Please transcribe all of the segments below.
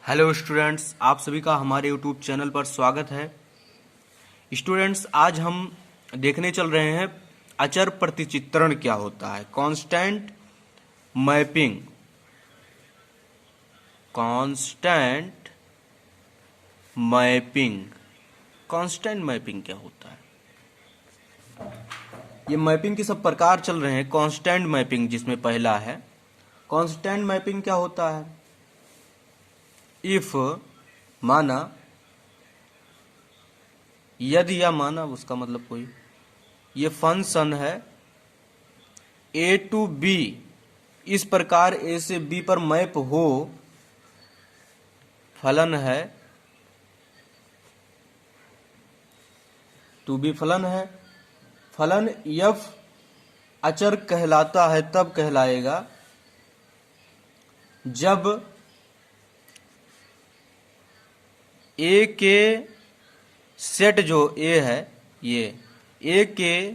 Hello students, आप सभी का हमारे यूट्यूब चैनल पर स्वागत है। स्टूडेंट्स, आज हम देखने चल रहे हैं अचर प्रतिचित्रण क्या होता है। Constant mapping. Constant mapping. Constant mapping क्या होता है? ये मैपिंग के सब प्रकार चल रहे हैं। कांस्टेंट मैपिंग जिसमें पहला है। कांस्टेंट मैपिंग क्या होता है? इफ माना, यदि या माना, उसका मतलब कोई, ये फंक्शन है ए टू बी, इस प्रकार ए से बी पर मैप हो, फलन है टू बी, फलन है। फलन यफ अचर कहलाता है, तब कहलाएगा जब ए के सेट, जो ए है, ये ए के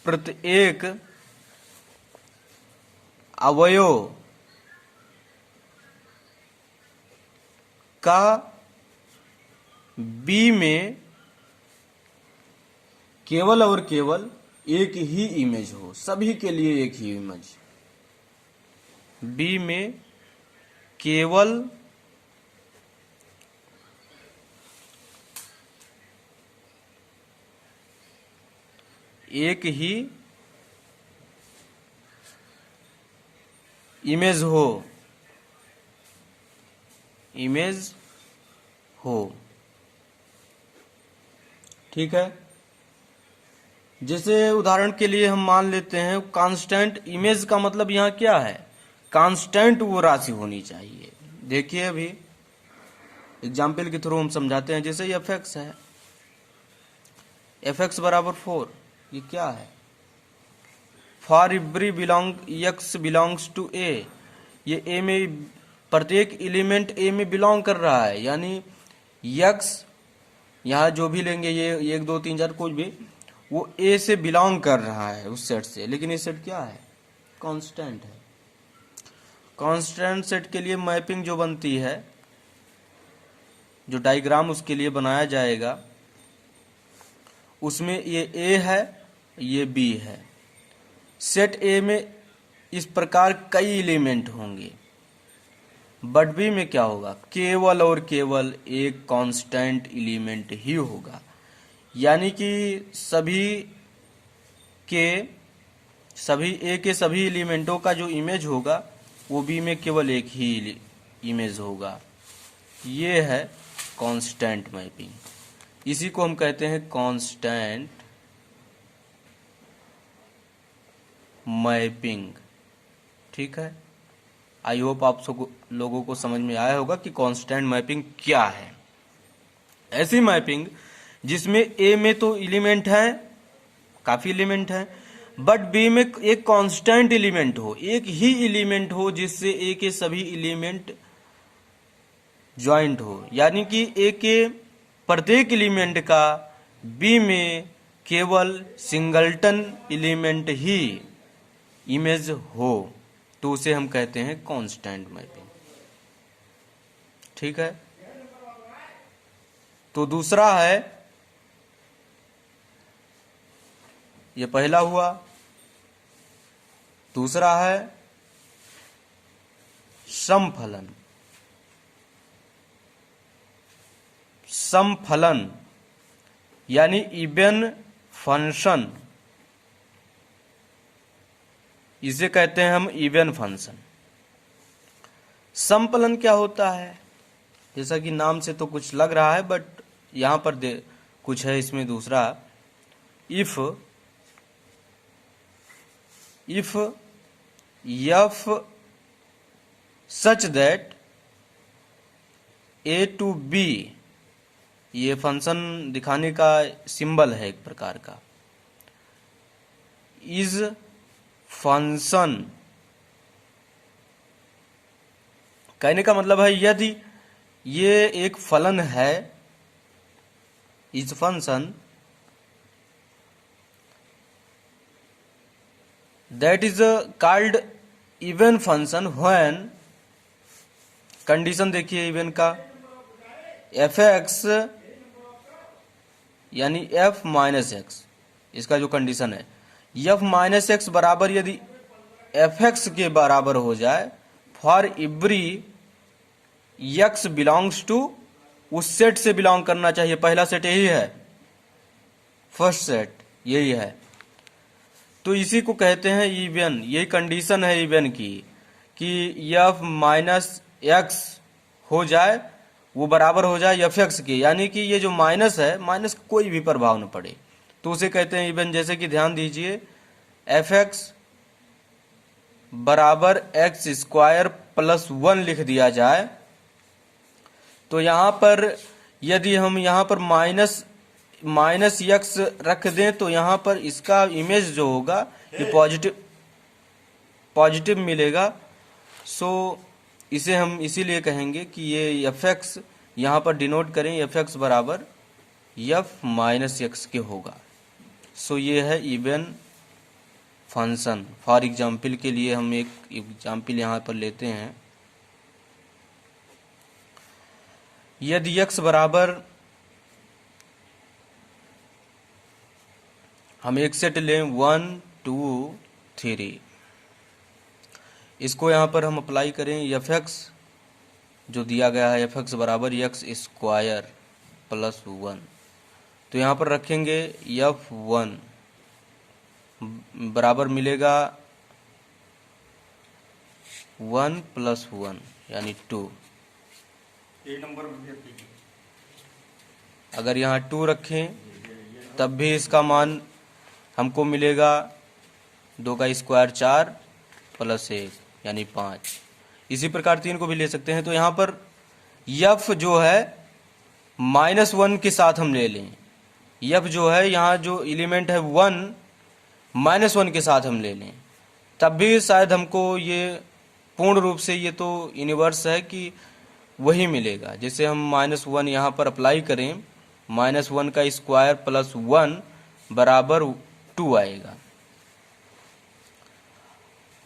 प्रत्येक अवयव का बी में केवल और केवल एक ही इमेज हो, सभी के लिए एक ही इमेज। बी में केवल एक ही इमेज हो, इमेज हो। ठीक है। जैसे उदाहरण के लिए हम मान लेते हैं कांस्टेंट इमेज का मतलब यहाँ क्या है? कांस्टेंट वो राशि होनी चाहिए। देखिए, अभी एग्जाम्पल के थ्रू हम समझाते हैं। जैसे एफ एक्स है, एफ एक्स बराबर 4, ये क्या है? For every x belongs to A, ये ए में प्रत्येक एलिमेंट ए में बिलोंग कर रहा है, यानी एक्स यहाँ जो भी लेंगे, ये 1 2 3 4 कुछ भी, वो ए से बिलोंग कर रहा है, उस सेट से। लेकिन ये सेट क्या है? कांस्टेंट है। कांस्टेंट सेट के लिए मैपिंग जो बनती है, जो डायग्राम उसके लिए बनाया जाएगा, उसमें ये ए है, ये बी है। सेट ए में इस प्रकार कई एलिमेंट होंगे, बट बी में क्या होगा? केवल और केवल एक कांस्टेंट एलिमेंट ही होगा, यानी कि सभी ए के सभी एलिमेंटों का जो इमेज होगा, वो बी में केवल एक ही इमेज होगा। ये है कांस्टेंट मैपिंग। इसी को हम कहते हैं कांस्टेंट मैपिंग। ठीक है। आई होप आप सब लोगों को समझ में आया होगा कि कांस्टेंट मैपिंग क्या है। ऐसी मैपिंग जिसमें ए में तो एलिमेंट है, काफी एलिमेंट है, बट बी में एक कांस्टेंट एलिमेंट हो, एक ही एलिमेंट हो, जिससे ए के सभी एलिमेंट ज्वाइंट हो, यानी कि ए के प्रत्येक एलिमेंट का बी में केवल सिंगलटन एलिमेंट ही इमेज हो, तो उसे हम कहते हैं कांस्टेंट मैपिंग। ठीक है। तो दूसरा है, ये पहला हुआ। दूसरा है समफलन। समफलन यानी इवन फंक्शन, इसे कहते हैं हम इवन फंक्शन। समफलन क्या होता है? जैसा कि नाम से तो कुछ लग रहा है, बट यहां पर कुछ है इसमें दूसरा। If f such that A to B, ये फंक्शन दिखाने का सिंबल है एक प्रकार का। इज फंक्शन, कहने का मतलब है यदि ये एक फलन है, is function that is called even function when condition देखिए इवन का, एफ एक्स यानी एफ माइनस एक्स, इसका जो कंडीशन है एफ माइनस एक्स बराबर यदि एफ एक्स के बराबर हो जाए for every x belongs to, उस सेट से बिलोंग करना चाहिए, पहला सेट यही है, फर्स्ट सेट यही है, तो इसी को कहते हैं इवन। यही कंडीशन है इवन की कि एफ माइनस एक्स हो जाए, वो बराबर हो जाए एफ एक्स के, यानी कि ये जो माइनस है, माइनस का कोई भी प्रभाव न पड़े, तो उसे कहते हैं इवन। जैसे कि ध्यान दीजिए, एफ एक्स बराबर एक्स स्क्वायर प्लस 1 लिख दिया जाए, तो यहां पर यदि हम यहां पर माइनस एक्स रख दें तो यहां पर इसका इमेज जो होगा ये पॉजिटिव मिलेगा। सो इसे हम इसीलिए कहेंगे कि ये एफ एक्स यहां पर डिनोट करें, एफ एक्स बराबर एफ माइनस एक्स के होगा। सो ये है इवन फंक्शन। फॉर एग्जाम्पल के लिए हम एक एग्जाम्पल यहां पर लेते हैं, यदि x बराबर, हम एक सेट लें 1 2 3, इसको यहां पर हम अप्लाई करें, एफ एक्स जो दिया गया है एफ एक्स बराबर एक्स स्क्वायर प्लस 1, तो यहां पर रखेंगे एफ 1 बराबर मिलेगा 1 प्लस 1 यानी 2। अगर यहाँ 2 रखें तब भी इसका मान हमको मिलेगा 2 का स्क्वायर 4 प्लस 1 यानी 5। इसी प्रकार 3 को भी ले सकते हैं। तो यहाँ पर यफ जो है -1 के साथ हम ले लें, यफ जो है यहाँ जो एलिमेंट है 1 -1 के साथ हम ले लें, तब भी शायद हमको ये पूर्ण रूप से ये तो यूनिवर्स है कि वही मिलेगा। जैसे हम -1 यहाँ पर अप्लाई करें, -1 का स्क्वायर प्लस 1 बराबर 2 आएगा।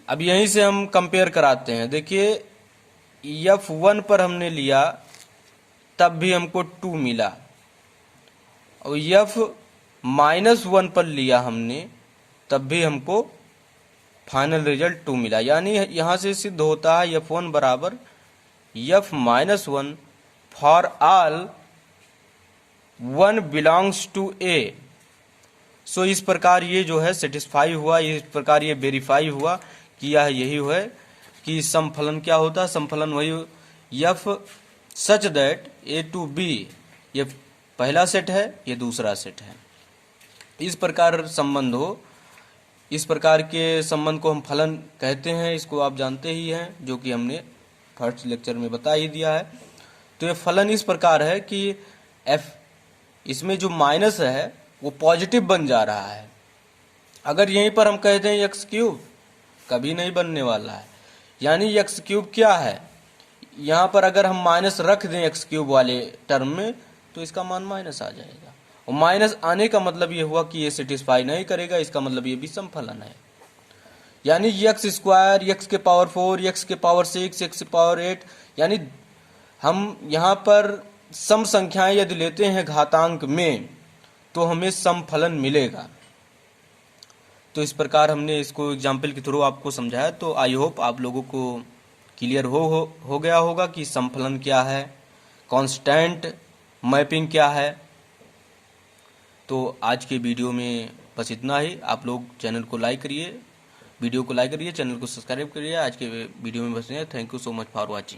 अब यहीं से हम कंपेयर कराते हैं। देखिए F1 पर हमने लिया तब भी हमको 2 मिला, और F-1 पर लिया हमने तब भी हमको फाइनल रिजल्ट 2 मिला। यानी यहाँ से सिद्ध होता है F1 बराबर F-1 for all 1 belongs to A. So इस प्रकार ये जो है सेटिस्फाई हुआ, इस प्रकार ये वेरीफाई हुआ कि यह यही है कि समफलन क्या होता है। समफलन वही f such that A to B, ये पहला सेट है, ये दूसरा सेट है। इस प्रकार संबंध हो, इस प्रकार के संबंध को हम फलन कहते हैं। इसको आप जानते ही हैं, जो कि हमने फर्स्ट लेक्चर में बता ही दिया है। तो ये फलन इस प्रकार है कि एफ, इसमें जो माइनस है वो पॉजिटिव बन जा रहा है। अगर यहीं पर हम कह दें एक्स क्यूब, कभी नहीं बनने वाला है। यानी एक्स क्यूब क्या है, यहाँ पर अगर हम माइनस रख दें एक्स क्यूब वाले टर्म में तो इसका मान माइनस आ जाएगा, और माइनस आने का मतलब ये हुआ कि ये सेटिस्फाई नहीं करेगा, इसका मतलब ये भी समफलन है। यानी एक्स स्क्वायर, एक्स के पावर 4, एक्स के पावर 6, एक्स के पावर 8, यानी हम यहाँ पर सम संख्याएं यदि लेते हैं घातांक में तो हमें समफलन मिलेगा। तो इस प्रकार हमने इसको एग्जाम्पल के थ्रू आपको समझाया। तो आई होप आप लोगों को क्लियर हो गया होगा कि समफलन क्या है, कांस्टेंट मैपिंग क्या है। तो आज के वीडियो में बस इतना ही। आप लोग चैनल को लाइक करिए, वीडियो को लाइक करिए, चैनल को सब्सक्राइब करिए। आज के वीडियो में बस इतना। Thank you so much for watching.